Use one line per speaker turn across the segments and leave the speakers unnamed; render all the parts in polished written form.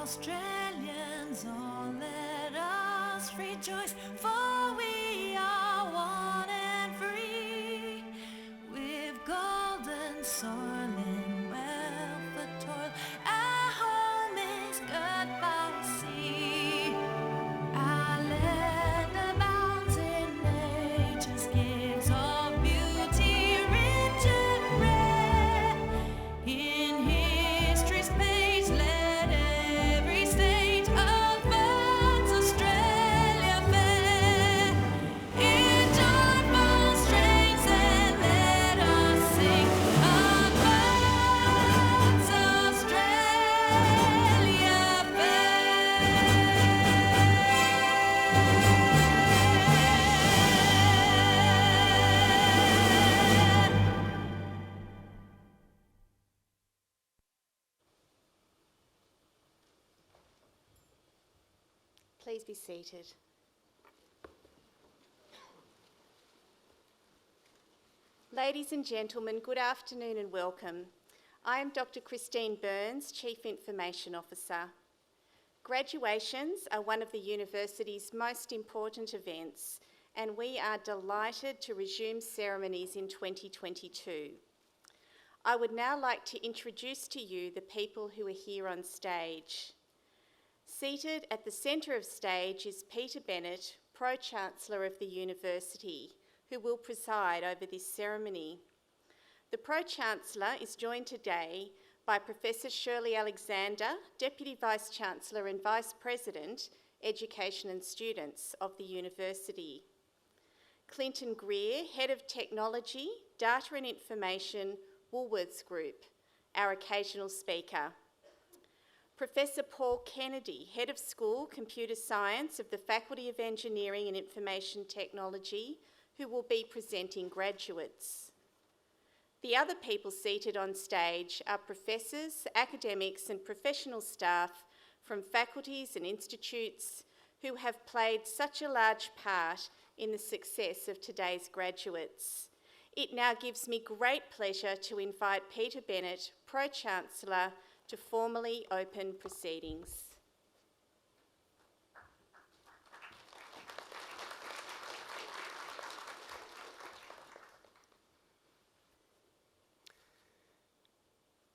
Australians, all let us rejoice, for we are one and free, with golden soil and wealth for toil. Our home is good by sea. Our land abounds in nature's gifts of beauty, rich and rare. In history's page, let every state of birds Australia fair. In joyful strains, and let us sing of birds Australia fair.
Please be seated. Ladies and gentlemen, good afternoon and welcome. I am Dr. Christine Burns, Chief Information Officer. Graduations are one of the university's most important events, and we are delighted to resume ceremonies in 2022. I would now like to introduce to you the people who are here on stage. Seated at the centre of stage is Peter Bennett, Pro-Chancellor of the University, who will preside over this ceremony. The Pro-Chancellor is joined today by Professor Shirley Alexander, Deputy Vice-Chancellor and Vice President, Education and Students of the University. Clinton Greer, Head of Technology, Data and Information, Woolworths Group, our occasional speaker. Professor Paul Kennedy, Head of School, Computer Science of the Faculty of Engineering and Information Technology, who will be presenting graduates. The other people seated on stage are professors, academics and professional staff from faculties and institutes who have played such a large part in the success of today's graduates. It now gives me great pleasure to invite Peter Bennett, Pro-Chancellor, to formally open proceedings.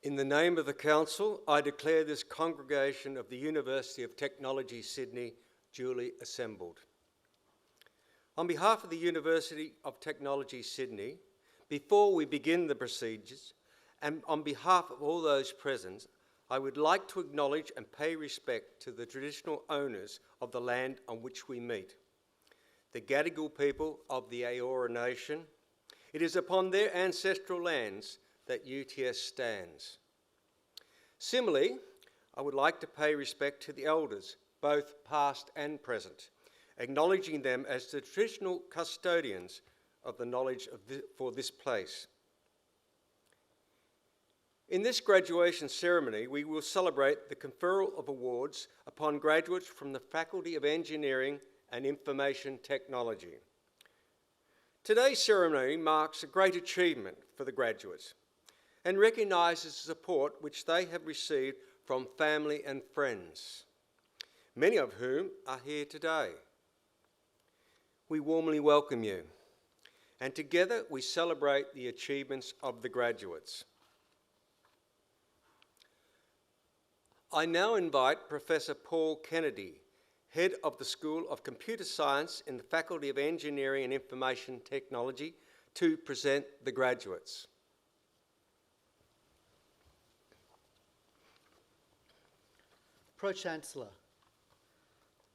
In the name of the Council, I declare this congregation of the University of Technology, Sydney, duly assembled. On behalf of the University of Technology, Sydney, before we begin the procedures, and on behalf of all those present, I would like to acknowledge and pay respect to the traditional owners of the land on which we meet, the Gadigal people of the Eora Nation. It is upon their ancestral lands that UTS stands. Similarly, I would like to pay respect to the elders, both past and present, acknowledging them as the traditional custodians of the knowledge for this place. In this graduation ceremony, we will celebrate the conferral of awards upon graduates from the Faculty of Engineering and Information Technology. Today's ceremony marks a great achievement for the graduates and recognises the support which they have received from family and friends, many of whom are here today. We warmly welcome you, and together we celebrate the achievements of the graduates. I now invite Professor Paul Kennedy, Head of the School of Computer Science in the Faculty of Engineering and Information Technology, to present the graduates.
Pro-Chancellor,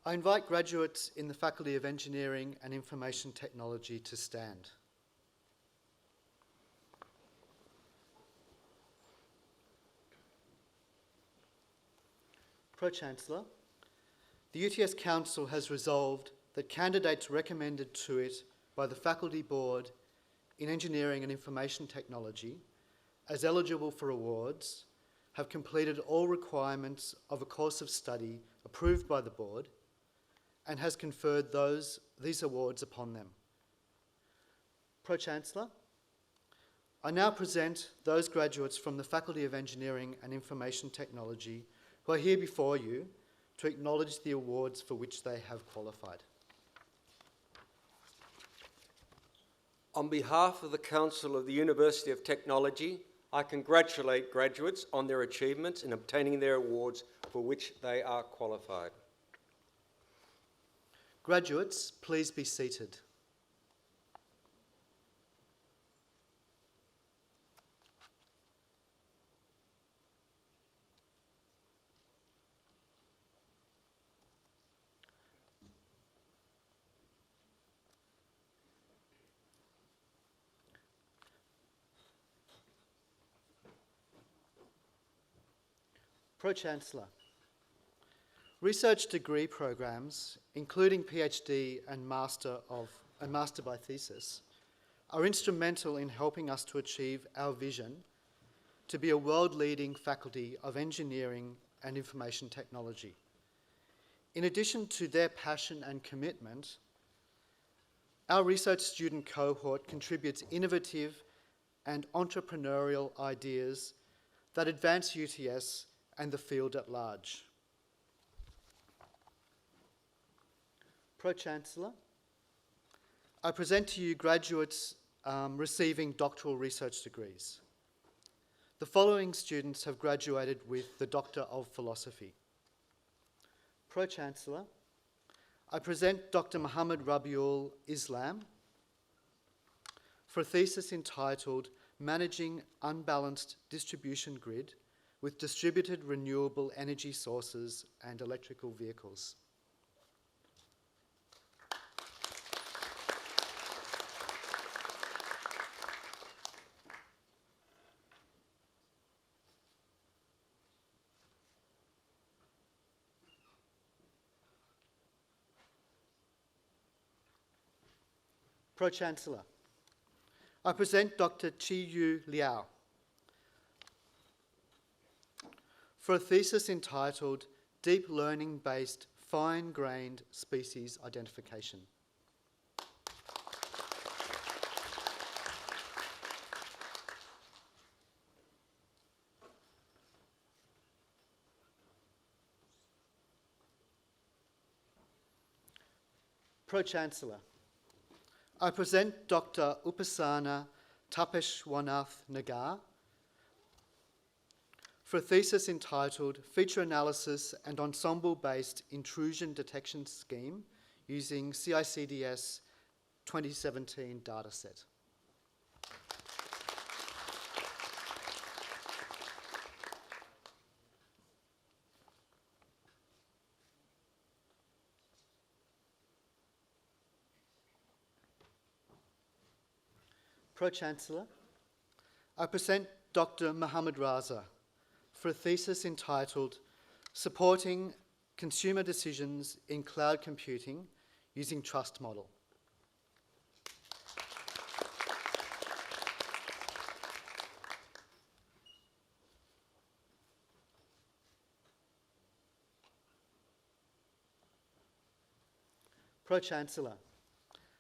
I invite graduates in the Faculty of Engineering and Information Technology to stand. Pro-Chancellor, the UTS Council has resolved that candidates recommended to it by the Faculty Board in Engineering and Information Technology as eligible for awards have completed all requirements of a course of study approved by the Board and has conferred these awards upon them. Pro-Chancellor, I now present those graduates from the Faculty of Engineering and Information Technology who are here before you to acknowledge the awards for which they have qualified.
On behalf of the Council of the University of Technology, I congratulate graduates on their achievements in obtaining their awards for which they are qualified.
Graduates, please be seated. Pro-Chancellor, research degree programs, including PhD and Master by Thesis, are instrumental in helping us to achieve our vision to be a world-leading faculty of engineering and information technology. In addition to their passion and commitment, our research student cohort contributes innovative and entrepreneurial ideas that advance UTS and the field at large. Pro-Chancellor, I present to you graduates receiving doctoral research degrees. The following students have graduated with the Doctor of Philosophy. Pro-Chancellor, I present Dr. Muhammad Rabiul Islam for a thesis entitled Managing Unbalanced Distribution Grid with Distributed Renewable Energy Sources and Electrical Vehicles. Pro-Chancellor, I present Dr. Chi-Yu Liao for a thesis entitled Deep Learning-Based Fine-Grained Species Identification. Pro-Chancellor, I present Dr. Upasana Tapeshwanath Nagar for a thesis entitled Feature Analysis and Ensemble-Based Intrusion Detection Scheme using CICDS 2017 dataset. Pro-Chancellor, I present Dr. Muhammad Raza for a thesis entitled Supporting Consumer Decisions in Cloud Computing Using Trust Model. Pro-Chancellor,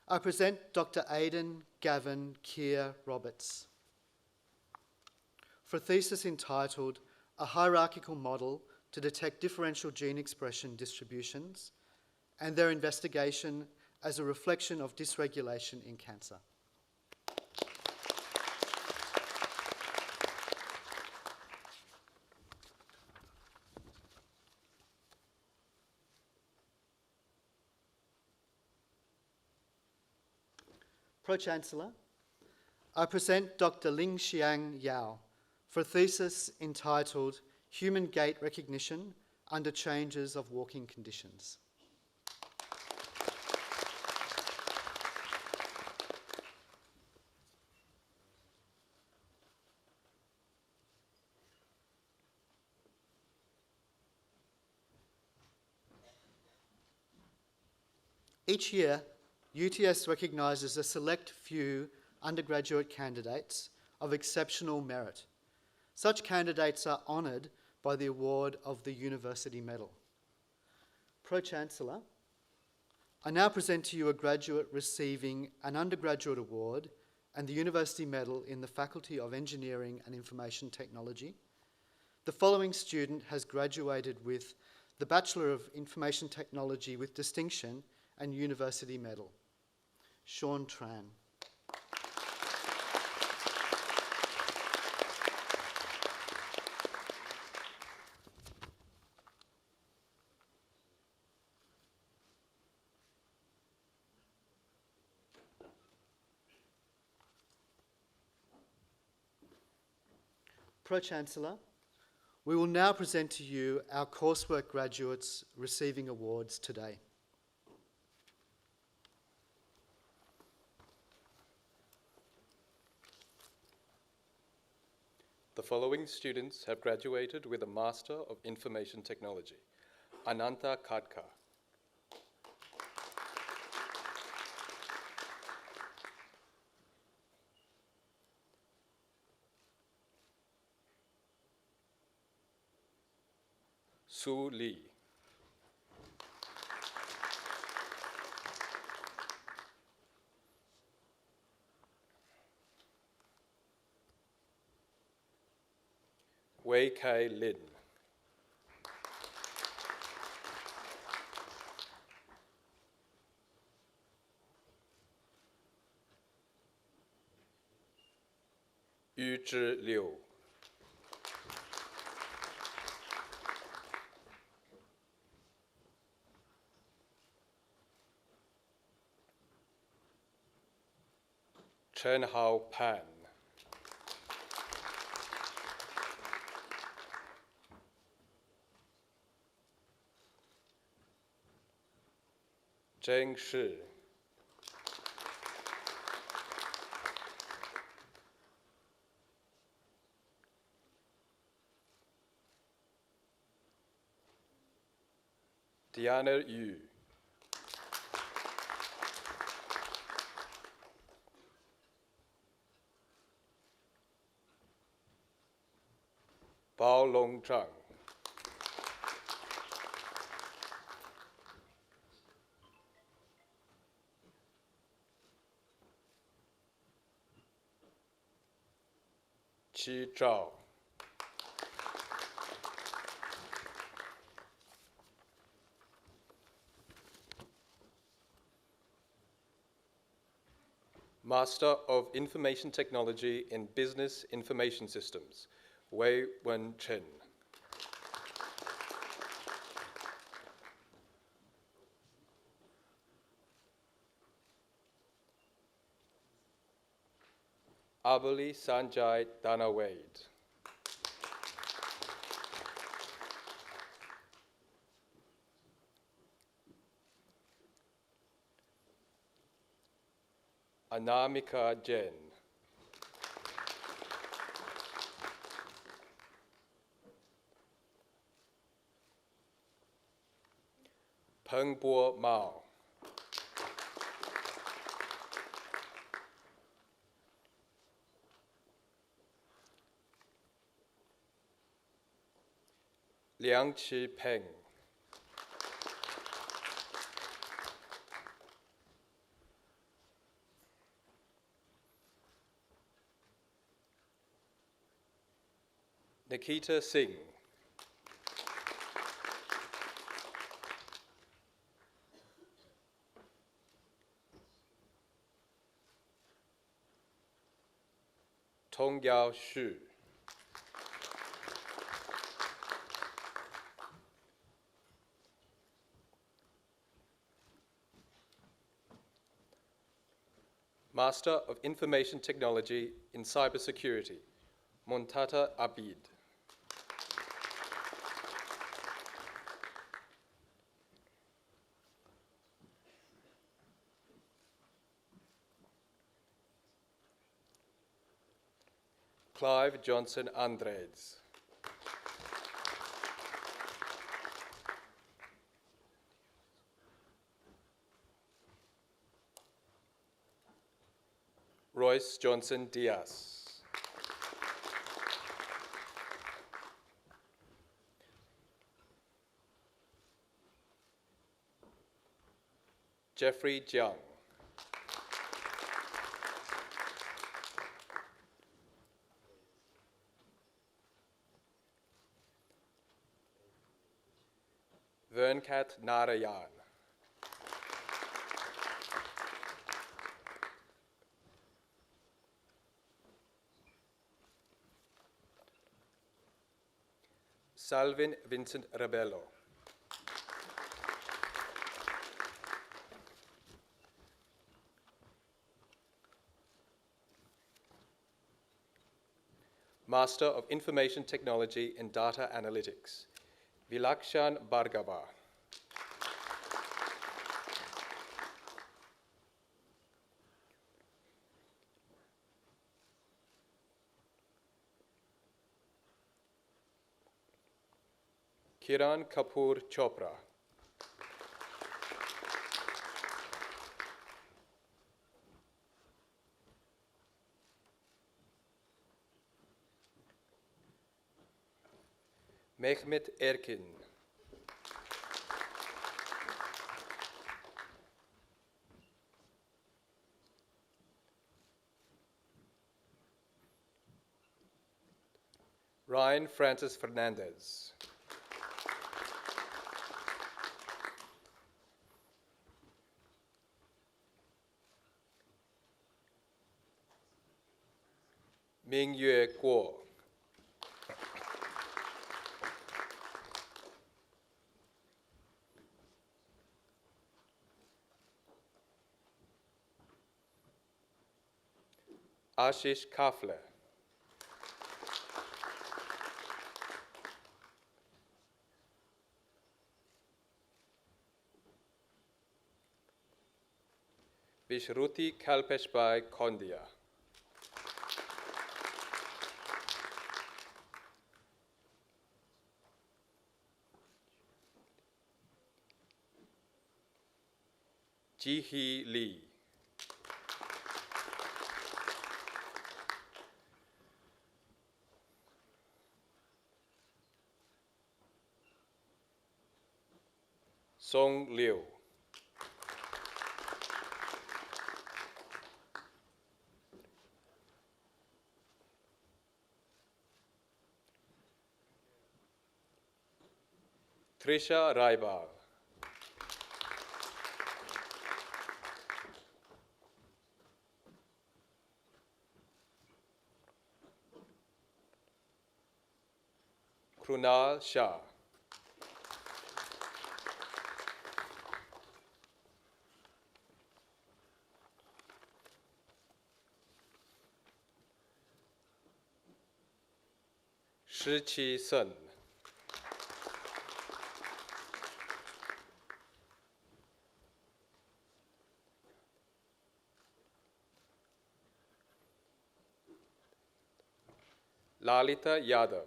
I present Dr. Aidan Gavin Keir Roberts for a thesis entitled A Hierarchical Model to Detect Differential Gene Expression Distributions and Their Investigation as a Reflection of Dysregulation in Cancer. Pro-Chancellor, I present Dr. Ling Xiang Yao for a thesis entitled Human Gait Recognition Under Changes of Walking Conditions. Each year, UTS recognises a select few undergraduate candidates of exceptional merit. Such candidates are honoured by the award of the University Medal. Pro-Chancellor, I now present to you a graduate receiving an undergraduate award and the University Medal in the Faculty of Engineering and Information Technology, the following student has graduated with the Bachelor of Information Technology with Distinction and University Medal. Sean Tran. Pro-Chancellor, we will now present to you our coursework graduates receiving awards today.
The following students have graduated with a Master of Information Technology. Ananta Khadka. Su Lee. Wei Kai Lin. Yu Zhi Liu. Chen Hao Pan. Zheng Shi. Diana Yu. Bao Long Zhang. Qi Zhao. Master of Information Technology in Business Information Systems, Wei Wen Chen. Abuli Sanjay Danawade. Anamika Jain. Pengbo Mao. Liang Qi Peng. Nikita Singh. Tong Yao Xu. Master of Information Technology in Cybersecurity, Montata Abid. Clive Johnson Andres. Royce Johnson Diaz. Jeffrey Jiang. Vernkat Narayan. Salvin Vincent Rebello. Master of Information Technology and Data Analytics, Vilakshan Bhargava. Kiran Kapoor Chopra. Mehmet Erkin. Ryan Francis Fernandez. Mingyue Guo. Ashish Kafle. Vishruti Kalpeshbai Kondia. Jihi Lee. Song Liu. Trisha Raibal. Krunal Shah. Shiqi Sun. Lalita Yadav.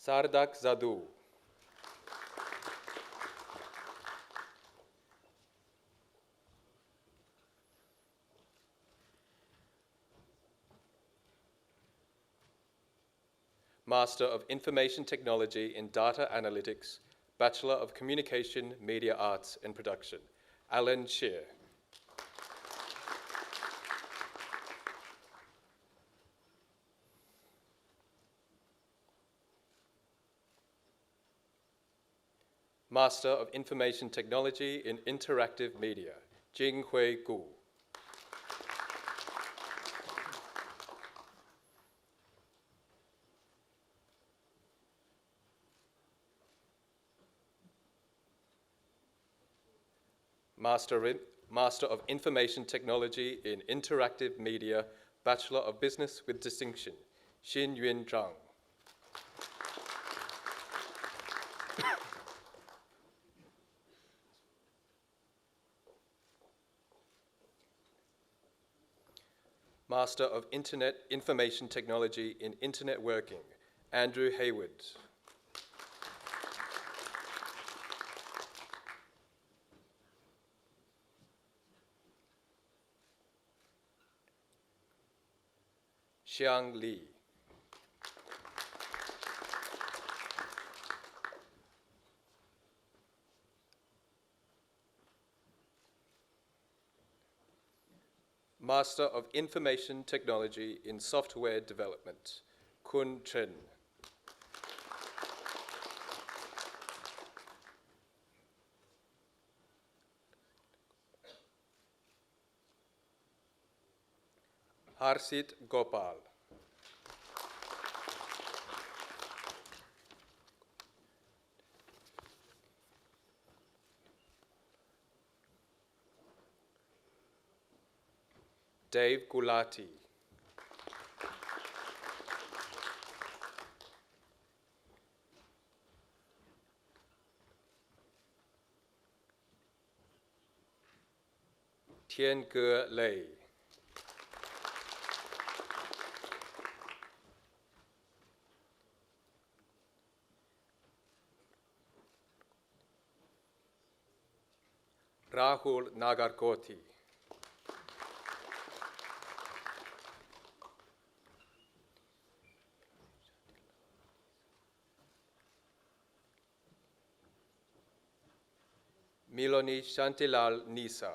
Sardak Zadu. Master of Information Technology in Data Analytics, Bachelor of Communication, Media Arts and Production, Alan Shear. Master of Information Technology in Interactive Media, Jinghui Gu. Master of Information Technology in Interactive Media, Bachelor of Business with Distinction, Xin Yun Zhang. Master of Internet Information Technology in Internet Working, Andrew Hayward. Xiang Li. Master of Information Technology in Software Development, Kun Chen. Harsit Gopal. Dave Gulati. Tien Ge Lei. Rahul Nagarkoti. Miloni Shantilal Nisa.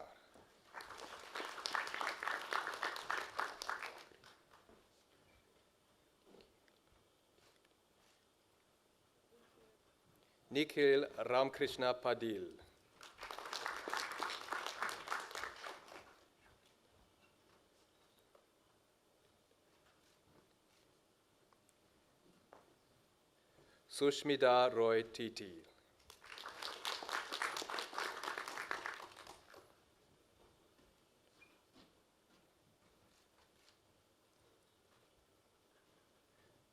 Nikhil Ramkrishna Padil. Sushmita Roy Titi.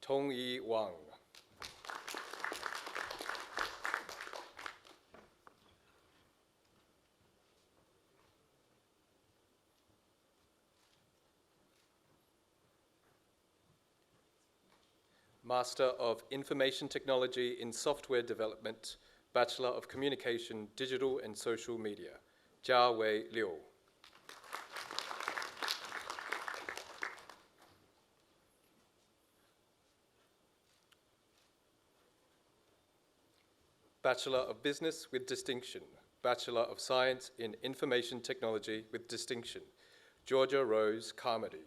Tong Yi Wang. Master of Information Technology in Software Development, Bachelor of Communication, Digital and Social Media, Jia Wei Liu. Bachelor of Business with Distinction, Bachelor of Science in Information Technology with Distinction, Georgia Rose Carmody.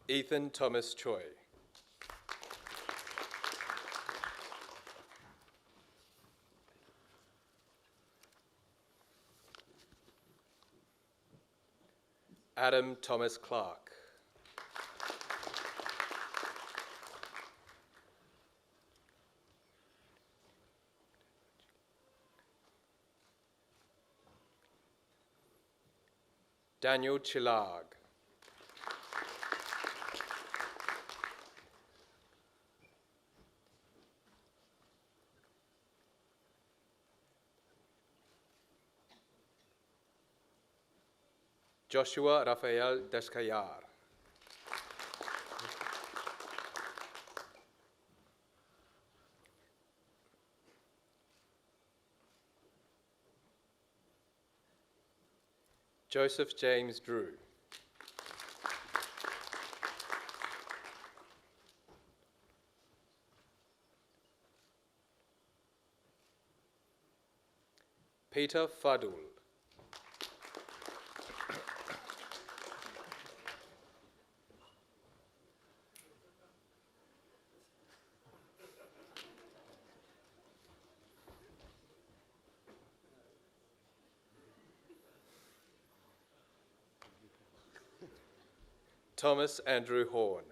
Ethan Thomas Choi. Adam Thomas Clark. Daniel Chilag. Joshua Rafael Deskayar. Joseph James Drew. Peter Fadul. Thomas Andrew Horn.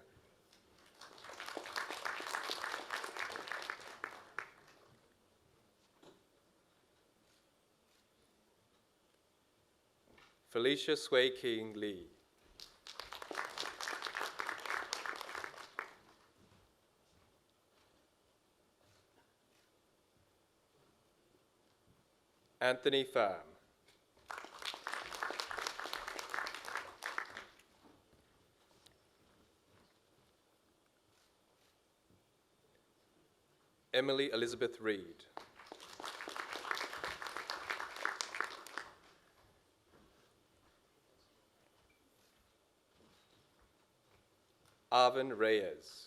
Felicia Sway King Lee. Anthony Pham. Emily Elizabeth Reed. Arvin Reyes.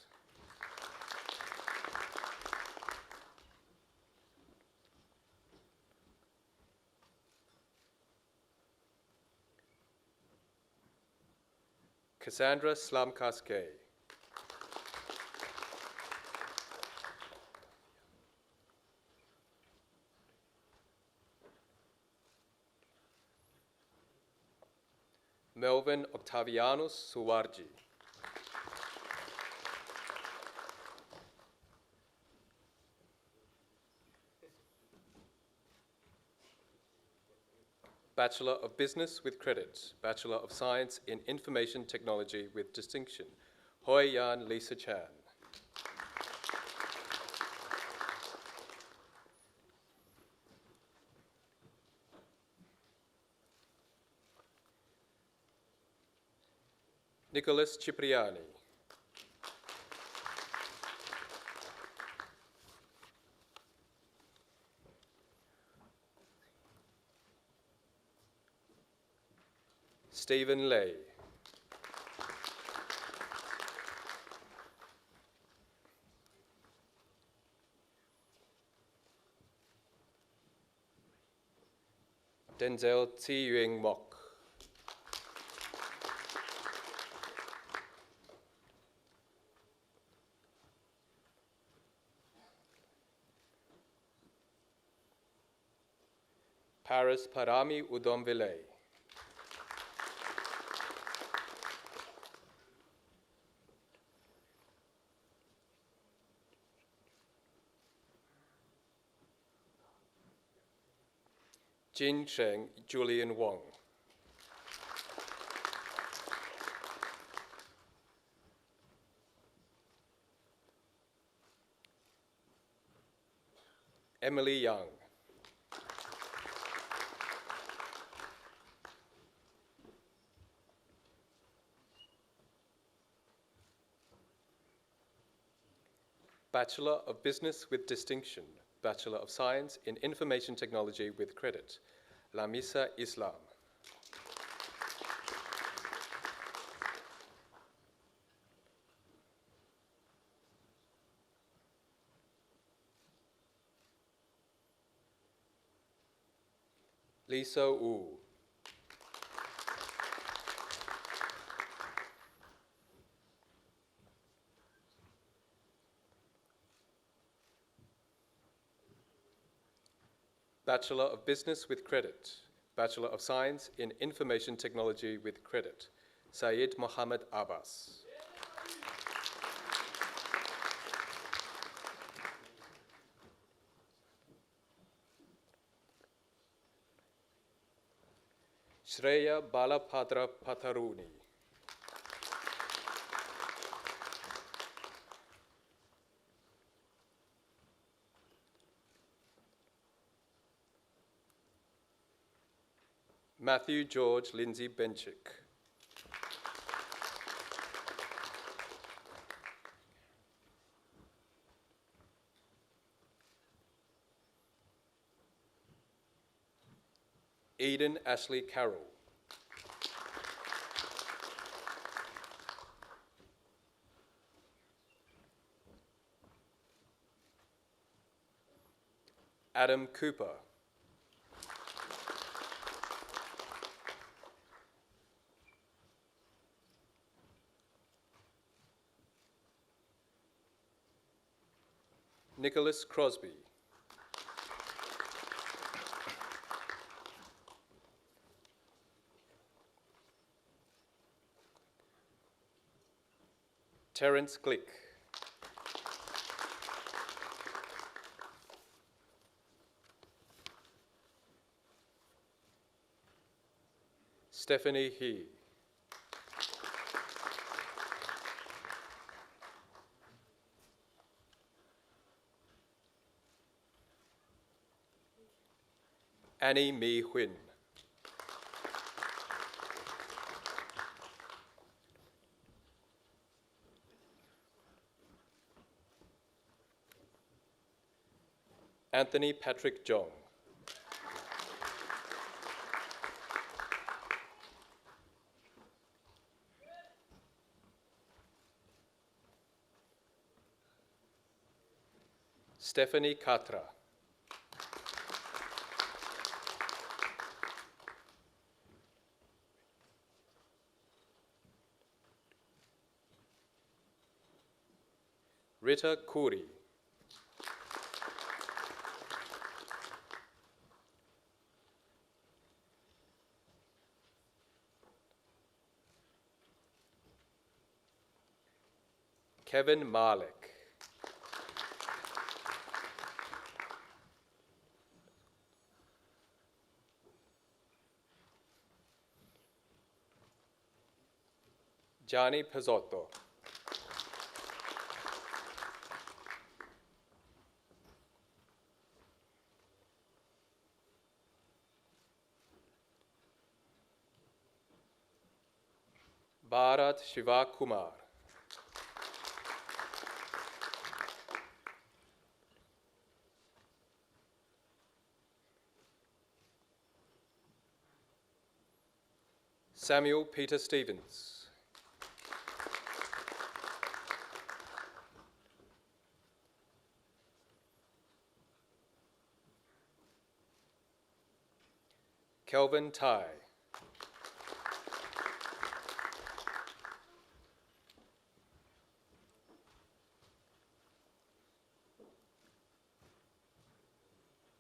Cassandra Slamkaskay. Melvin Octavianus Suwarji. Bachelor of Business with Credit, Bachelor of Science in Information Technology with Distinction, Hoi Yan Lisa Chan. Nicholas Cipriani. Stephen Lay. Denzel T. Yueng Mok. Paris Parami Udomvile. Jin Sheng Julian Wong. Emily Young. Bachelor of Business with Distinction, Bachelor of Science in Information Technology with Credit, Lamisa Islam. Lisa Wu. Bachelor of Business with Credit, Bachelor of Science in Information Technology with Credit, Syed Mohammed Abbas. Shreya Balapadra Patharuni. Matthew George Lindsay Benchik. Eden Ashley Carroll. Adam Cooper. Nicholas Crosby. Terence Glick. Stephanie He. Annie Mi Huyn. Anthony Patrick Jong. Stephanie Katra. Rita Kuri. Kevin Malik. Gianni Pizzotto. Bharat Shivakumar. Samuel Peter Stevens. Kelvin Tai.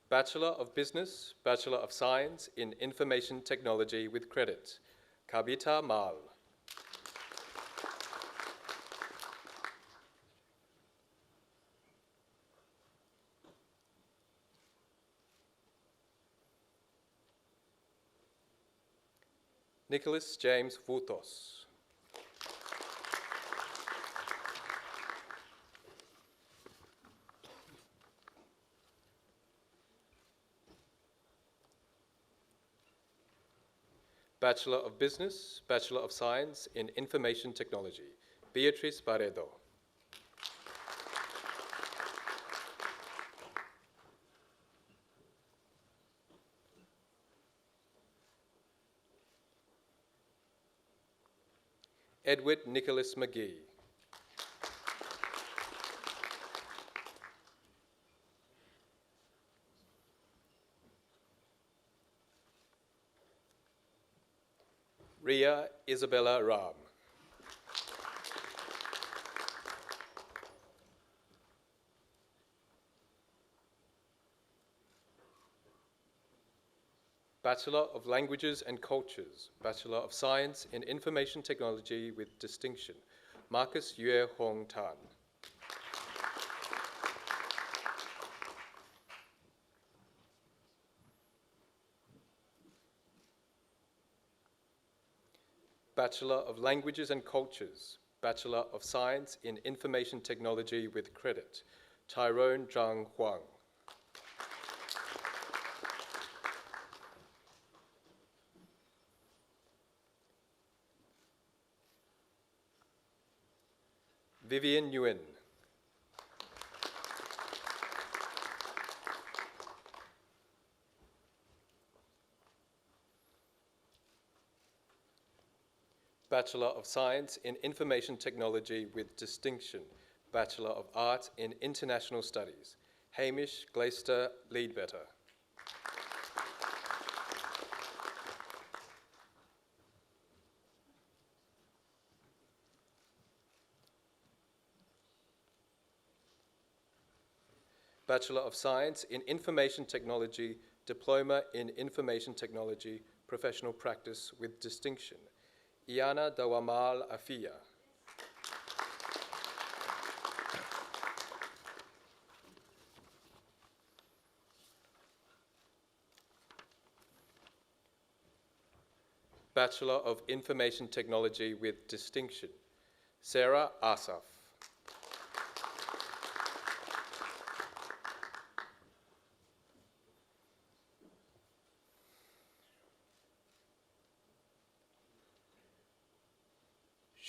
Bachelor of Business, Bachelor of Science in Information Technology with credit, Kavita Mal. Nicholas James Vutos. Bachelor of Business, Bachelor of Science in Information Technology, Beatriz Barredo. Edward Nicholas McGee. Ria Isabella Ram. Bachelor of Languages and Cultures, Bachelor of Science in Information Technology with distinction, Marcus Yue Hong Tan. Bachelor of Languages and Cultures, Bachelor of Science in Information Technology with credit, Tyrone Zhang Huang. Vivian Nguyen. Bachelor of Science in Information Technology with distinction, Bachelor of Art in International Studies, Hamish Glaister Leadbetter. Bachelor of Science in Information Technology, Diploma in Information Technology, Professional Practice with distinction, Iana Dawamal Afia. Bachelor of Information Technology with distinction, Sarah Asaf.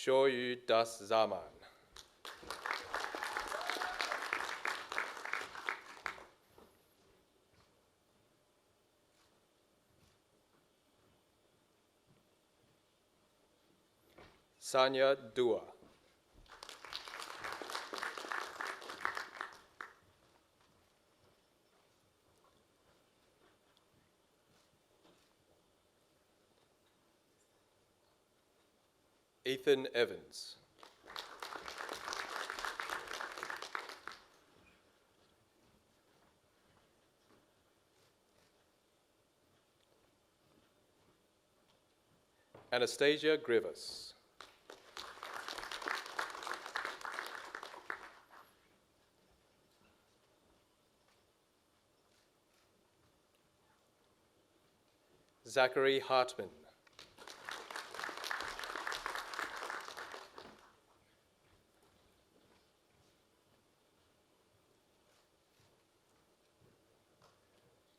Shoyu Das Zaman. Sanya Dua. Ethan Evans. Anastasia Grivas. Zachary Hartman.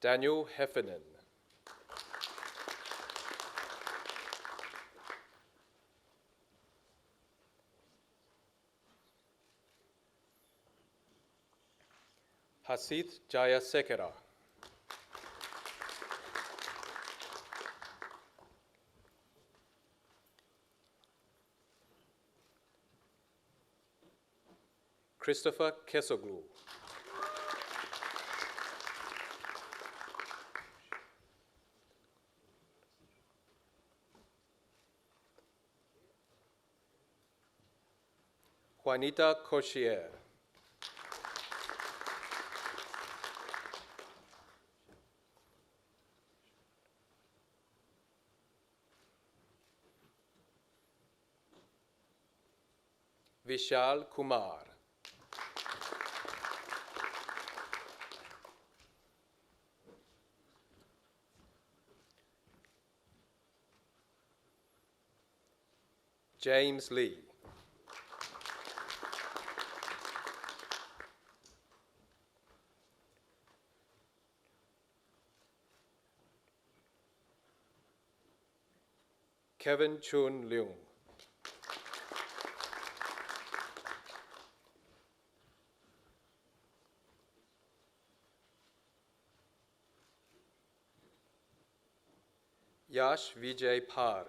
Daniel Heffernan. Hasith Jayasekara. Christopher Kesoglu. Juanita Cochier. Vishal Kumar. James Lee. Kevin Chun Leung. Yash Vijay Parj.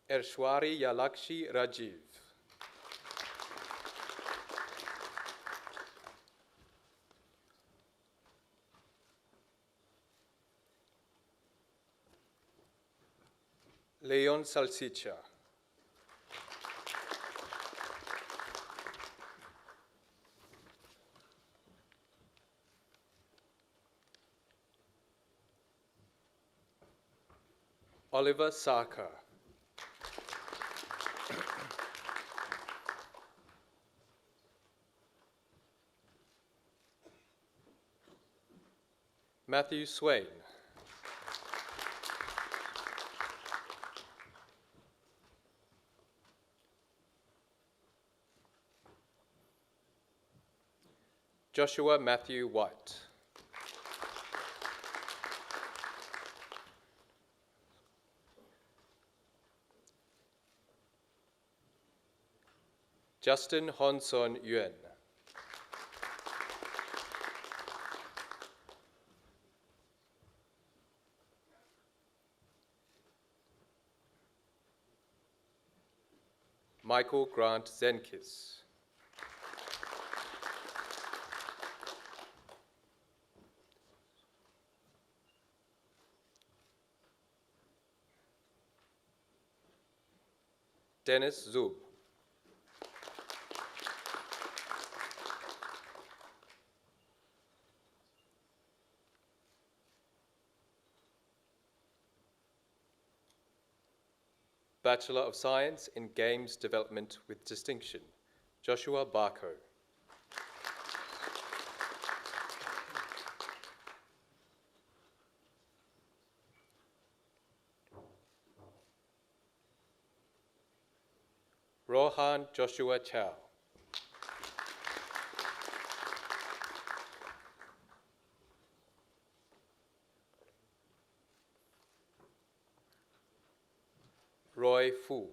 Ershwari Yalakshi Rajiv. Leon Salsicha. Oliver Saka. Matthew Swain. Joshua Matthew White. Justin Honson Yuen. Michael Grant Zenkis. Dennis Zub. Bachelor of Science in Games Development with Distinction, Joshua Barco. Rohan Joshua Chow. Roy Fu.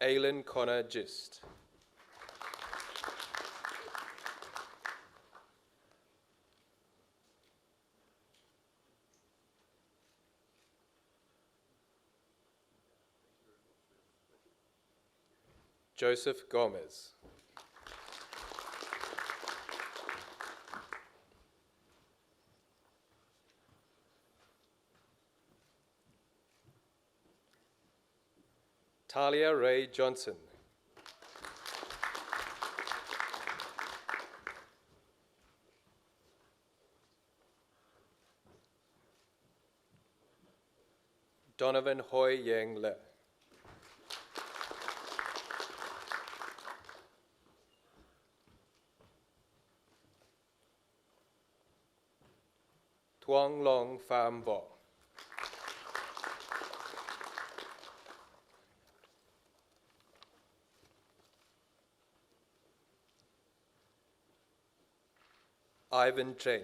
Aylin Connor Gist. Joseph Gomez. Talia Ray Johnson. Donovan Hoi Yang Le. Tuong Long Pham Vo. Ivan Cheng.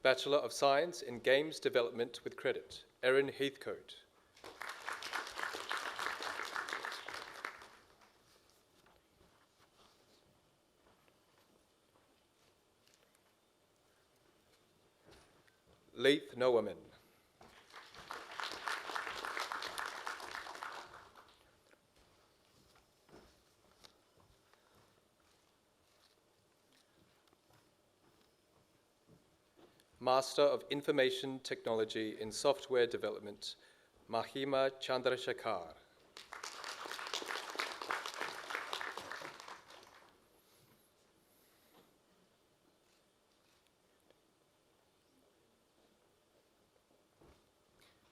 Bachelor of Science in Games Development with Credit, Erin Heathcote. Leith Noaman. Master of Information Technology in Software Development, Mahima Chandrasekhar.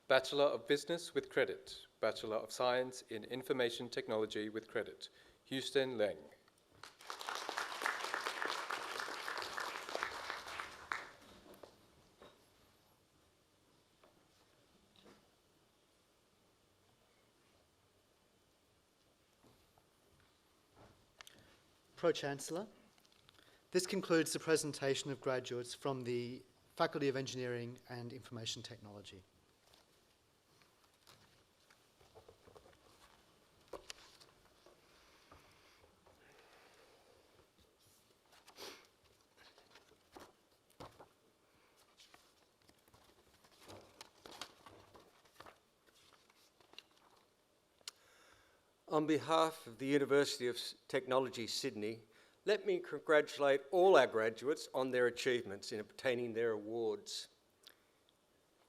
Bachelor of Business with Credit, Bachelor of Science in Information Technology with Credit, Houston Leng.
Pro-Chancellor, this concludes the presentation of graduates from the Faculty of Engineering and Information Technology.
On behalf of the University of Technology, Sydney, let me congratulate all our graduates on their achievements in obtaining their awards.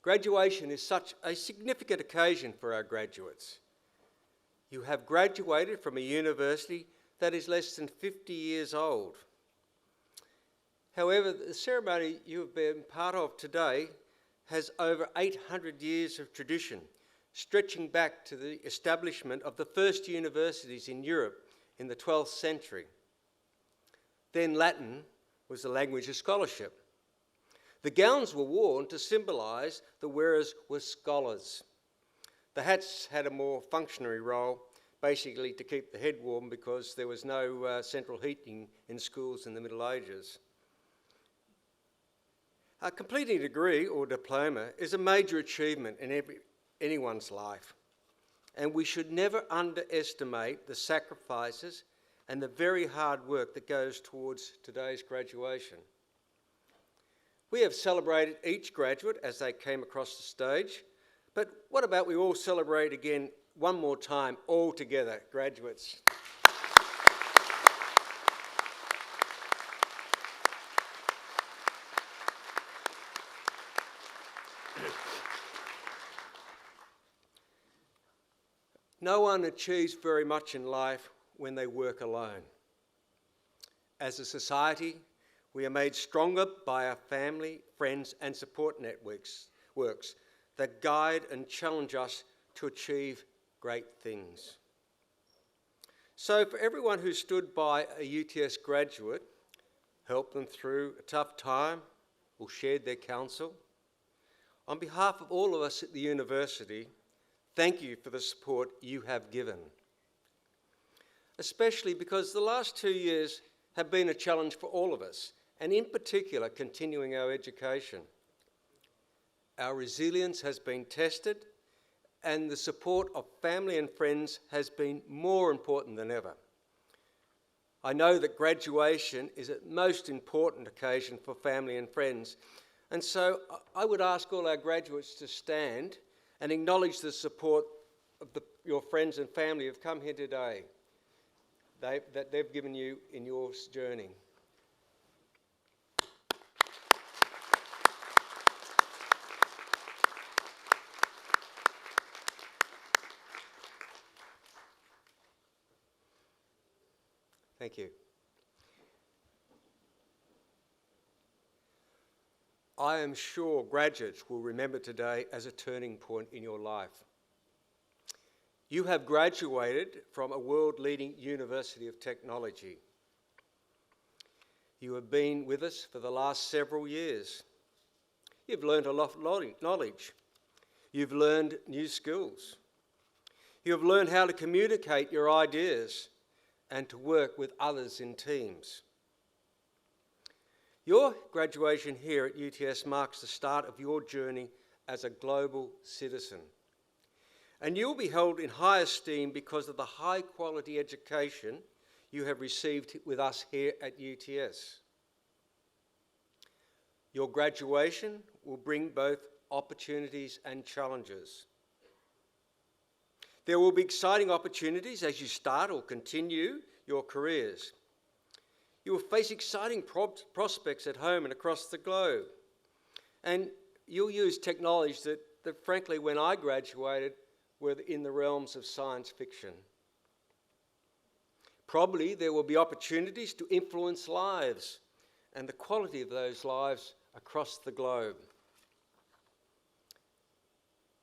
Graduation is such a significant occasion for our graduates. You have graduated from a university that is less than 50 years old. However, the ceremony you have been part of today has over 800 years of tradition, stretching back to the establishment of the first universities in Europe in the 12th century. Then Latin was the language of scholarship. The gowns were worn to symbolise the wearers were scholars. The hats had a more functionary role, basically to keep the head warm because there was no central heating in schools in the Middle Ages. Completing a degree or diploma is a major achievement in anyone's life, and we should never underestimate the sacrifices and the very hard work that goes towards today's graduation. We have celebrated each graduate as they came across the stage, but what about we all celebrate again one more time, all together, graduates. No one achieves very much in life when they work alone. As a society, we are made stronger by our family, friends and support networks that guide and challenge us to achieve great things. So for everyone who stood by a UTS graduate, helped them through a tough time or shared their counsel, on behalf of all of us at the university, thank you for the support you have given. Especially because the last 2 years have been a challenge for all of us, and in particular, continuing our education. Our resilience has been tested, and the support of family and friends has been more important than ever. I know that graduation is a most important occasion for family and friends, and so I would ask all our graduates to stand and acknowledge the support of your friends and family who have come here today, that they've given you in your journey. Thank you. I am sure graduates will remember today as a turning point in your life. You have graduated from a world-leading University of Technology. You have been with us for the last several years. You've learned a lot of knowledge. You've learned new skills. You have learned how to communicate your ideas and to work with others in teams. Your graduation here at UTS marks the start of your journey as a global citizen. And you'll be held in high esteem because of the high quality education you have received with us here at UTS. Your graduation will bring both opportunities and challenges. There will be exciting opportunities as you start or continue your careers. You will face exciting prospects at home and across the globe. And you'll use technology that frankly, when I graduated, were in the realms of science fiction. Probably there will be opportunities to influence lives and the quality of those lives across the globe.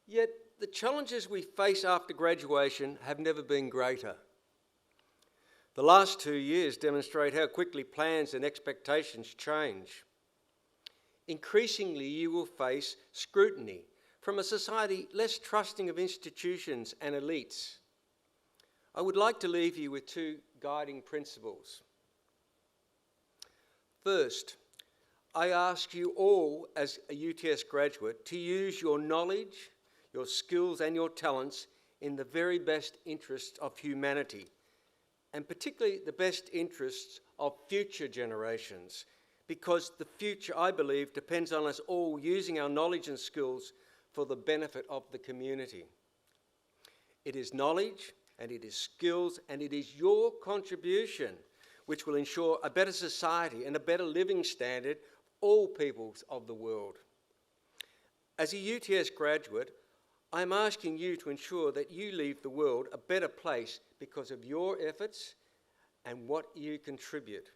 Yet, the challenges we face after graduation have never been greater. The last 2 years demonstrate how quickly plans and expectations change. Increasingly, you will face scrutiny from a society less trusting of institutions and elites. I would like to leave you with 2 guiding principles. First, I ask you all as a UTS graduate to use your knowledge, your skills and your talents in the very best interests of humanity, and particularly the best interests of future generations, because the future, I believe, depends on us all using our knowledge and skills for the benefit of the community. It is knowledge and it is skills and it is your contribution which will ensure a better society and a better living standard for all peoples of the world. As a UTS graduate, I'm asking you to ensure that you leave the world a better place because of your efforts and what you contribute.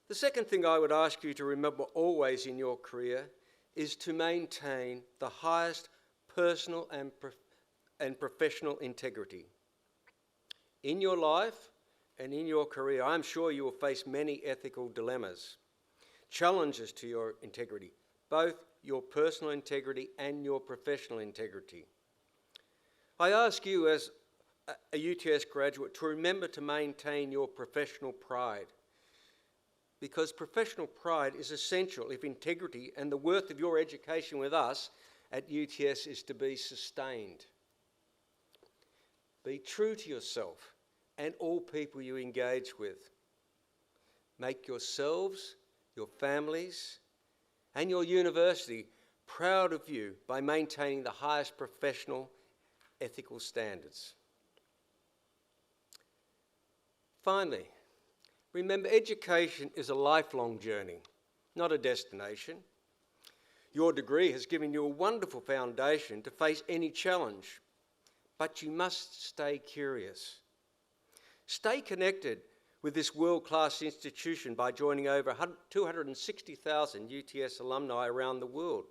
The second thing I would ask you to remember always in your career is to maintain the highest personal and professional integrity. In your life and in your career, I'm sure you will face many ethical dilemmas, challenges to your integrity, both your personal integrity and your professional integrity. I ask you as a UTS graduate to remember to maintain your professional pride, because professional pride is essential if integrity and the worth of your education with us at UTS is to be sustained. Be true to yourself and all people you engage with. Make yourselves, your families, and your university proud of you by maintaining the highest professional ethical standards. Finally, remember, education is a lifelong journey, not a destination. Your degree has given you a wonderful foundation to face any challenge, but you must stay curious. Stay connected with this world-class institution by joining over 260,000 UTS alumni around the world.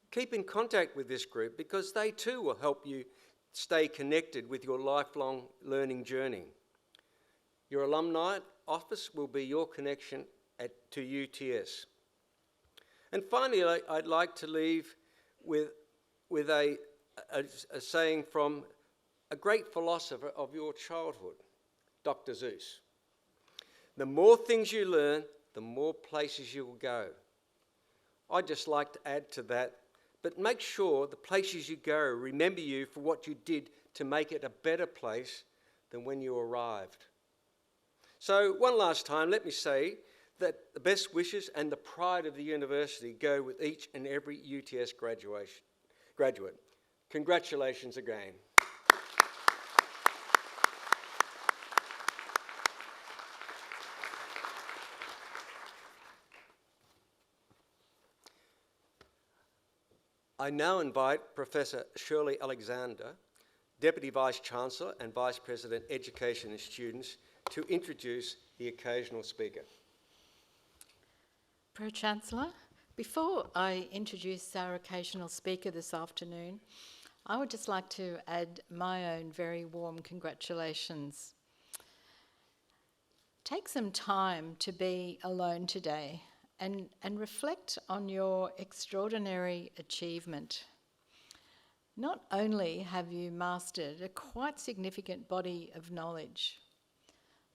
Keep in contact with this group because they too will help you stay connected with your lifelong learning journey. Your alumni office will be your connection to UTS. And finally, I'd like to leave with a saying from a great philosopher of your childhood, Dr. Seuss. The more things you learn, the more places you will go. I'd just like to add to that, but make sure the places you go remember you for what you did to make it a better place than when you arrived. So one last time, let me say that the best wishes and the pride of the university go with each and every UTS graduate. Congratulations again. I now invite Professor Shirley Alexander, Deputy Vice-Chancellor and Vice President Education and Students, to introduce the occasional speaker.
Pro-Chancellor, before I introduce our occasional speaker this afternoon, I would just like to add my own very warm congratulations. Take some time to be alone today and reflect on your extraordinary achievement. Not only have you mastered a quite significant body of knowledge,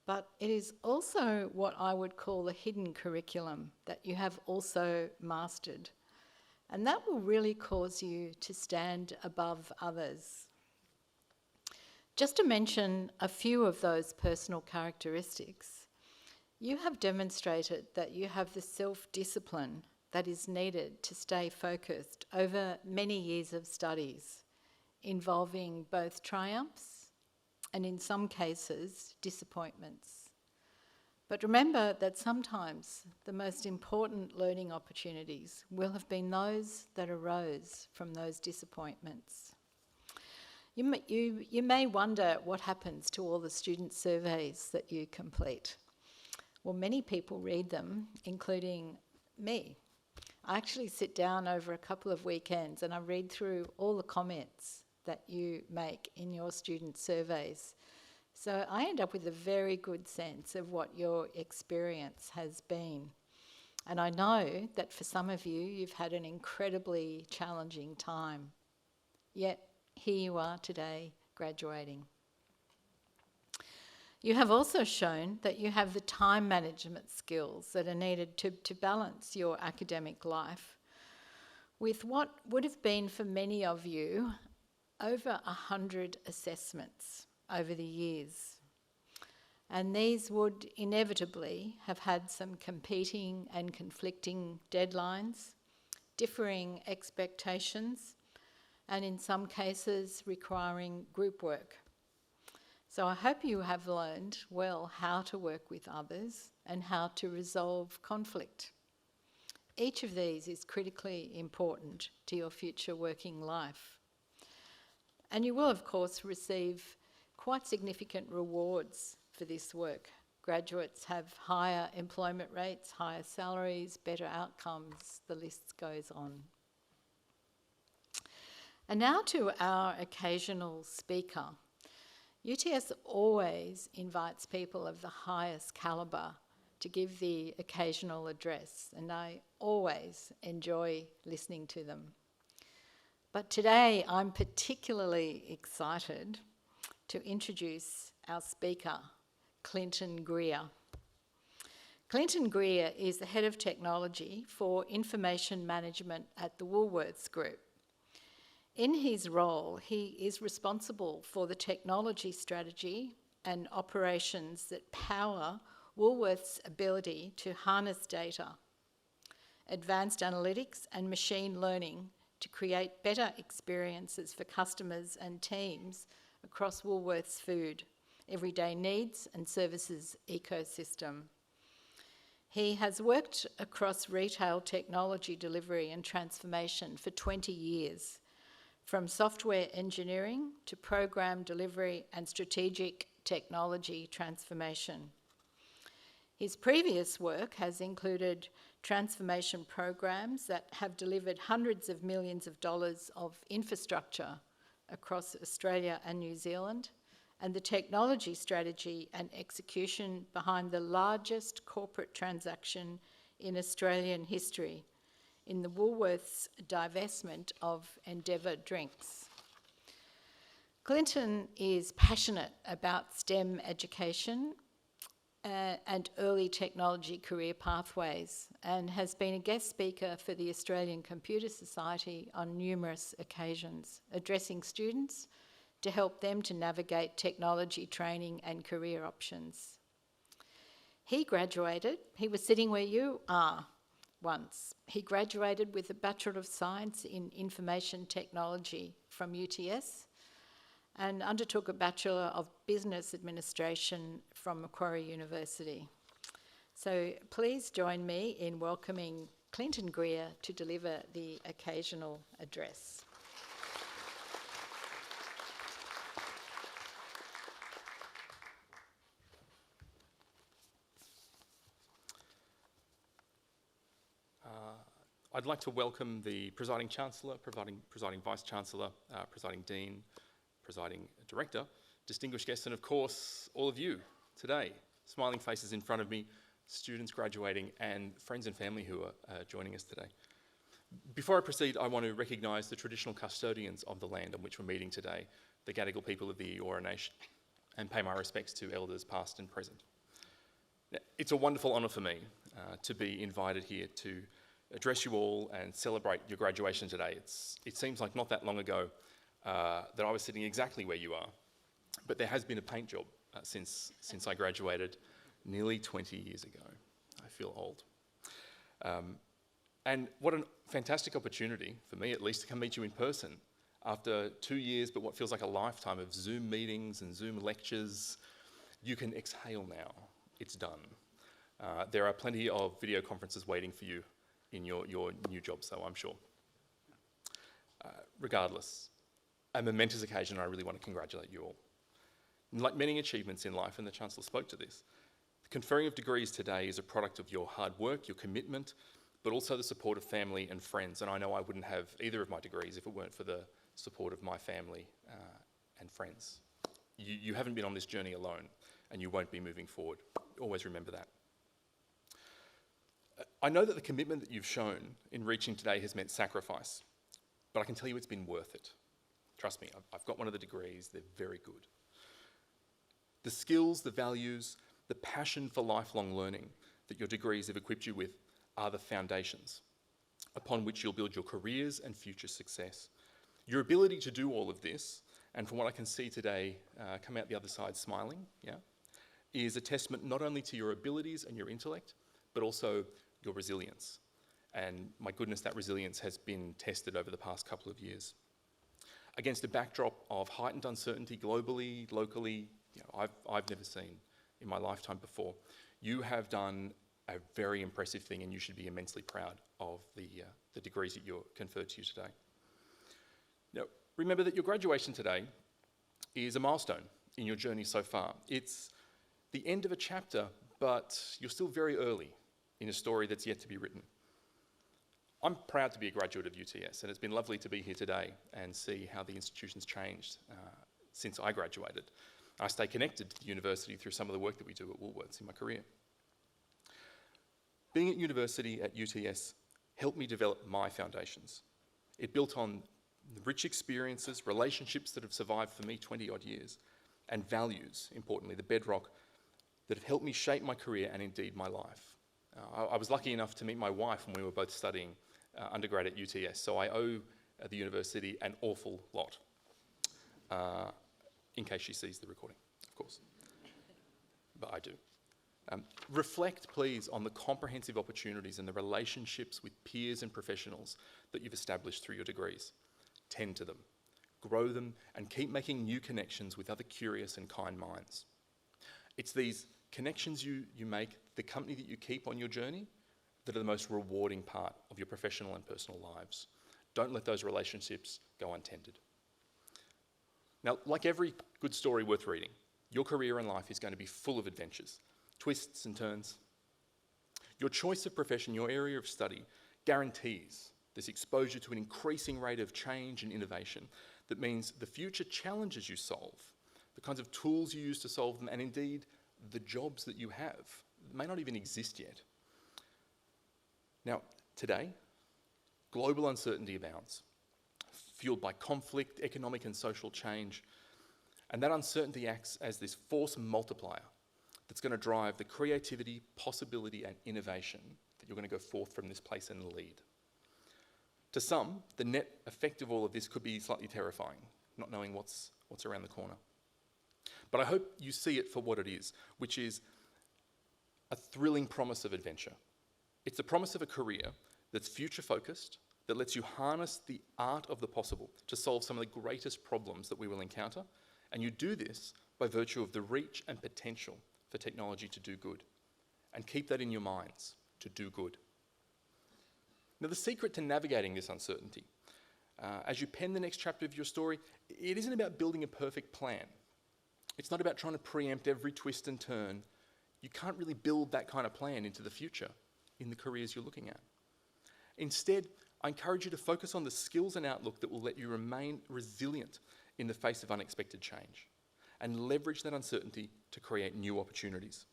but it is also what I would call a hidden curriculum that you have also mastered. And that will really cause you to stand above others. Just to mention a few of those personal characteristics, you have demonstrated that you have the self-discipline that is needed to stay focused over many years of studies, involving both triumphs and, in some cases, disappointments. But remember that sometimes the most important learning opportunities will have been those that arose from those disappointments. You may wonder what happens to all the student surveys that you complete. Well, many people read them, including me. I actually sit down over a couple of weekends and I read through all the comments that you make in your student surveys. So I end up with a very good sense of what your experience has been. And I know that for some of you, you've had an incredibly challenging time. Yet here you are today, graduating. You have also shown that you have the time management skills that are needed to balance your academic life with what would have been for many of you over 100 assessments over the years. And these would inevitably have had some competing and conflicting deadlines, differing expectations, and in some cases requiring group work. So I hope you have learned well how to work with others and how to resolve conflict. Each of these is critically important to your future working life. And you will, of course, receive quite significant rewards for this work. Graduates have higher employment rates, higher salaries, better outcomes, the list goes on. And now to our occasional speaker. UTS always invites people of the highest calibre to give the occasional address, and I always enjoy listening to them. But today I'm particularly excited to introduce our speaker, Clinton Greer. Clinton Greer is the Head of Technology for Information Management at the Woolworths Group. In his role, he is responsible for the technology strategy and operations that power Woolworths' ability to harness data, advanced analytics and machine learning to create better experiences for customers and teams across Woolworths' food, everyday needs and services ecosystem. He has worked across retail technology delivery and transformation for 20 years, from software engineering to program delivery and strategic technology transformation. His previous work has included transformation programs that have delivered hundreds of millions of dollars of infrastructure across Australia and New Zealand, and the technology strategy and execution behind the largest corporate transaction in Australian history, in the Woolworths divestment of Endeavour Drinks. Clinton is passionate about STEM education and early technology career pathways, and has been a guest speaker for the Australian Computer Society on numerous occasions, addressing students, to help them to navigate technology training and career options. He graduated, he was sitting where you are once. He graduated with a Bachelor of Science in Information Technology from UTS and undertook a Bachelor of Business Administration from Macquarie University. So please join me in welcoming Clinton Greer to deliver the occasional address.
I'd like to welcome the Presiding Chancellor, Presiding Vice-Chancellor, Presiding Dean, Presiding Director, distinguished guests, and of course, all of you today. Smiling faces in front of me, students graduating, and friends and family who are joining us today. Before I proceed, I want to recognise the traditional custodians of the land on which we're meeting today, the Gadigal people of the Eora Nation, and pay my respects to elders past and present. Now, it's a wonderful honour for me to be invited here to address you all and celebrate your graduation today. It seems like not that long ago that I was sitting exactly where you are, but there has been a paint job since I graduated nearly 20 years ago. I feel old. And what a fantastic opportunity, for me at least, to come meet you in person after 2 years, but what feels like a lifetime of Zoom meetings and Zoom lectures. You can exhale now. It's done. There are plenty of video conferences waiting for you in your new jobs, though, I'm sure. Regardless, a momentous occasion, and I really want to congratulate you all. And like many achievements in life, and the Chancellor spoke to this, the conferring of degrees today is a product of your hard work, your commitment, but also the support of family and friends. And I know I wouldn't have either of my degrees if it weren't for the support of my family and friends. You haven't been on this journey alone, and you won't be moving forward. Always remember that. I know that the commitment that you've shown in reaching today has meant sacrifice, but I can tell you it's been worth it. Trust me, I've got one of the degrees, they're very good. The skills, the values, the passion for lifelong learning that your degrees have equipped you with are the foundations upon which you'll build your careers and future success. Your ability to do all of this, and from what I can see today, come out the other side smiling, is a testament not only to your abilities and your intellect, but also your resilience. And my goodness, that resilience has been tested over the past couple of years. Against a backdrop of heightened uncertainty globally, locally, I've never seen in my lifetime before, you have done a very impressive thing, and you should be immensely proud of the degrees that you're conferred to you today. Now, remember that your graduation today is a milestone in your journey so far. It's the end of a chapter, but you're still very early in a story that's yet to be written. I'm proud to be a graduate of UTS, and it's been lovely to be here today and see how the institution's changed since I graduated. I stay connected to the university through some of the work that we do at Woolworths in my career. Being at university at UTS helped me develop my foundations. It built on the rich experiences, relationships that have survived for me 20 odd years, and values, importantly, the bedrock that have helped me shape my career and indeed my life. I was lucky enough to meet my wife when we were both studying undergrad at UTS, so I owe the university an awful lot, in case she sees the recording, of course. But I do. Reflect, please, on the comprehensive opportunities and the relationships with peers and professionals that you've established through your degrees. Tend to them, grow them, and keep making new connections with other curious and kind minds. It's these connections you make, the company that you keep on your journey, that are the most rewarding part of your professional and personal lives. Don't let those relationships go untended. Now, like every good story worth reading, your career in life is going to be full of adventures, twists and turns. Your choice of profession, your area of study, guarantees this exposure to an increasing rate of change and innovation that means the future challenges you solve, the kinds of tools you use to solve them, and indeed the jobs that you have may not even exist yet. Now, today, global uncertainty abounds, fueled by conflict, economic and social change, and that uncertainty acts as this force multiplier that's going to drive the creativity, possibility, and innovation that you're going to go forth from this place and lead. To some, the net effect of all of this could be slightly terrifying. not knowing what's around the corner. But I hope you see it for what it is, which is a thrilling promise of adventure. It's the promise of a career that's future-focused, that lets you harness the art of the possible to solve some of the greatest problems that we will encounter, and you do this by virtue of the reach and potential for technology to do good. And keep that in your minds, to do good. Now, the secret to navigating this uncertainty, as you pen the next chapter of your story, it isn't about building a perfect plan. It's not about trying to preempt every twist and turn. You can't really build that kind of plan into the future in the careers you're looking at. Instead, I encourage you to focus on the skills and outlook that will let you remain resilient in the face of unexpected change and leverage that uncertainty to create new opportunities.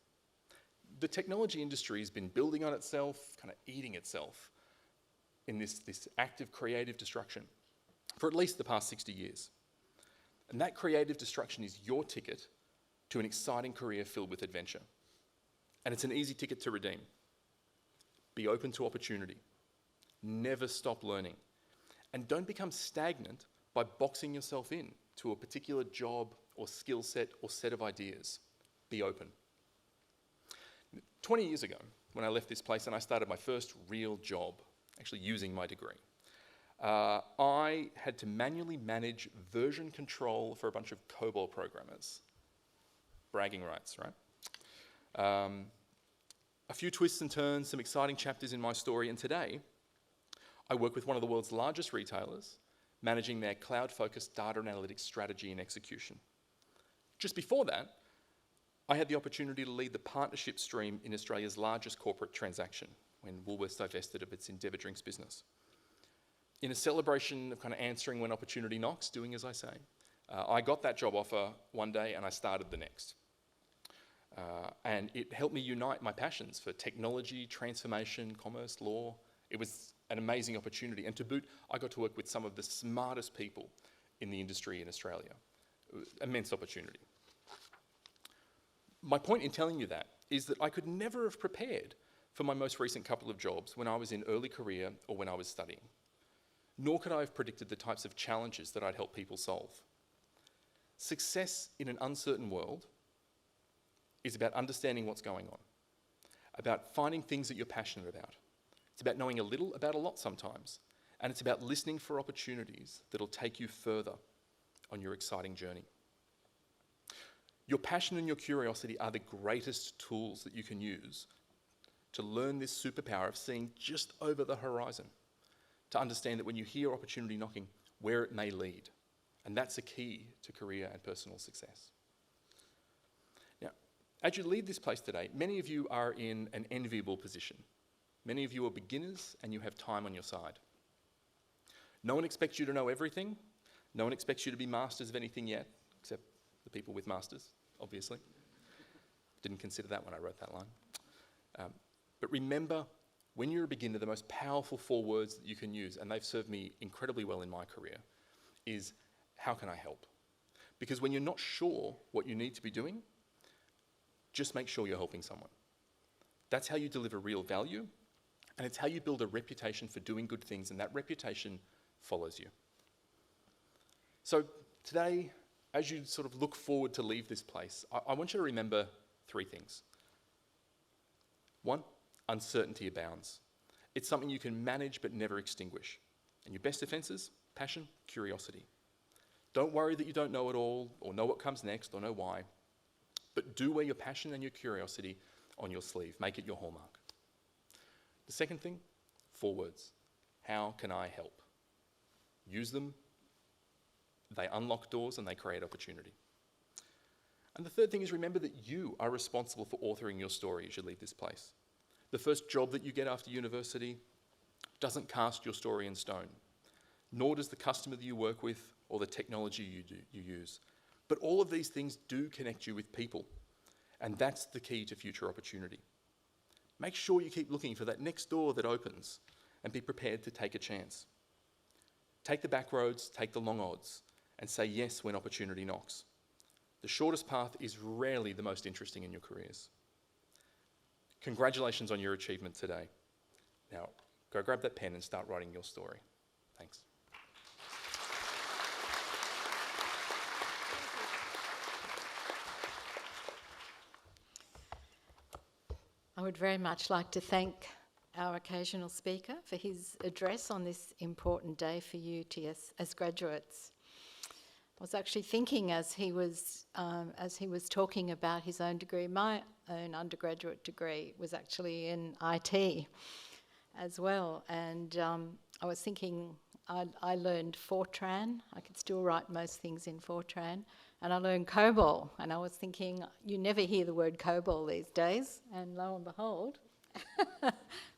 The technology industry has been building on itself, kind of eating itself in this active creative destruction for at least the past 60 years. And that creative destruction is your ticket to an exciting career filled with adventure. And it's an easy ticket to redeem. Be open to opportunity. Never stop learning. And don't become stagnant by boxing yourself in to a particular job or skill set or set of ideas. Be open. 20 years ago, when I left this place and I started my first real job, actually using my degree, I had to manually manage version control for a bunch of COBOL programmers. Bragging rights, right? A few twists and turns, some exciting chapters in my story, and today I work with one of the world's largest retailers, managing their cloud-focused data analytics strategy and execution. Just before that, I had the opportunity to lead the partnership stream in Australia's largest corporate transaction when Woolworths divested of its Endeavour Drinks business. In a celebration of kind of answering when opportunity knocks, doing as I say, I got that job offer one day and I started the next. And it helped me unite my passions for technology, transformation, commerce, law. It was an amazing opportunity. And to boot, I got to work with some of the smartest people in the industry in Australia. It was an immense opportunity. My point in telling you that is that I could never have prepared for my most recent couple of jobs when I was in early career or when I was studying. Nor could I have predicted the types of challenges that I'd help people solve. Success in an uncertain world is about understanding what's going on, about finding things that you're passionate about. It's about knowing a little about a lot sometimes, and it's about listening for opportunities that'll take you further on your exciting journey. Your passion and your curiosity are the greatest tools that you can use to learn this superpower of seeing just over the horizon, to understand that when you hear opportunity knocking, where it may lead. And that's a key to career and personal success. Now, as you leave this place today, many of you are in an enviable position. Many of you are beginners and you have time on your side. No one expects you to know everything. No one expects you to be masters of anything yet, except the people with masters, obviously. Didn't consider that when I wrote that line. But remember, when you're a beginner, the most powerful 4 words that you can use, and they've served me incredibly well in my career, is, how can I help? Because when you're not sure what you need to be doing, just make sure you're helping someone. That's how you deliver real value, and it's how you build a reputation for doing good things, and that reputation follows you. So today, as you sort of look forward to leave this place, I want you to remember 3 things. 1, uncertainty abounds. It's something you can manage but never extinguish. And your best defenses, passion, curiosity. Don't worry that you don't know it all, or know what comes next, or know why. But do wear your passion and your curiosity on your sleeve. Make it your hallmark. The second thing, 4 words. How can I help? Use them. They unlock doors and they create opportunity. And the third thing is, remember that you are responsible for authoring your story as you leave this place. The first job that you get after university doesn't cast your story in stone, nor does the customer that you work with or the technology you use. But all of these things do connect you with people, and that's the key to future opportunity. Make sure you keep looking for that next door that opens and be prepared to take a chance. Take the back roads, take the long odds, and say yes when opportunity knocks. The shortest path is rarely the most interesting in your careers. Congratulations on your achievement today. Now, go grab that pen and start writing your story. Thanks.
would very much like to thank our occasional speaker for his address on this important day for UTS as graduates. I was actually thinking as he was talking about his own degree, my own undergraduate degree was actually in IT as well, and I was thinking I learned Fortran. I could still write most things in Fortran, and I learned COBOL, and I was thinking you never hear the word COBOL these days, and lo and behold,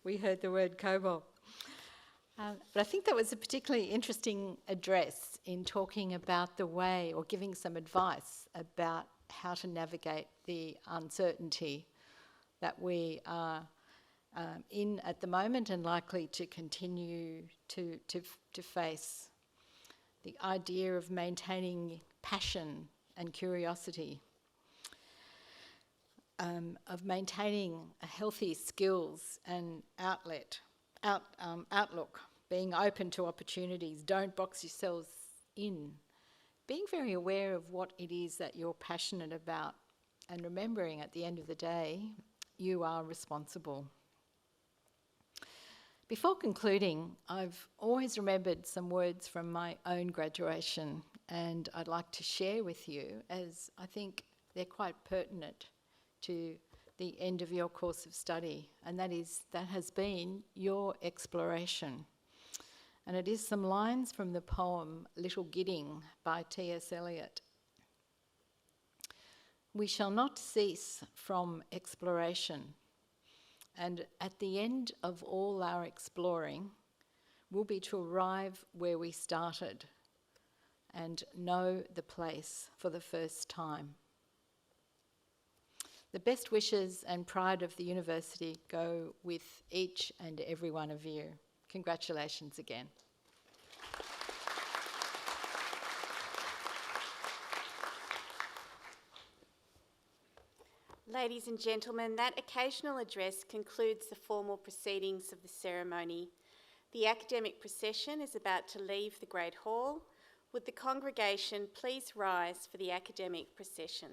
we heard the word COBOL. But I think that was a particularly interesting address in talking about the way, or giving some advice about how to navigate the uncertainty that we are in at the moment and likely to continue to face. The idea of maintaining passion and curiosity, of maintaining a healthy skills and outlook, being open to opportunities, don't box yourselves in, being very aware of what it is that you're passionate about, and remembering at the end of the day, you are responsible. Before concluding, I've always remembered some words from my own graduation, and I'd like to share with you, as I think they're quite pertinent to the end of your course of study, and that has been your exploration. And it is some lines from the poem Little Gidding by T.S. Eliot. We shall not cease from exploration, and at the end of all our exploring will be to arrive where we started and know the place for the first time. The best wishes and pride of the university go with each and every one of you. Congratulations again.
Ladies and gentlemen, that occasional address concludes the formal proceedings of the ceremony. The academic procession is about to leave the Great Hall. Would the congregation please rise for the academic procession?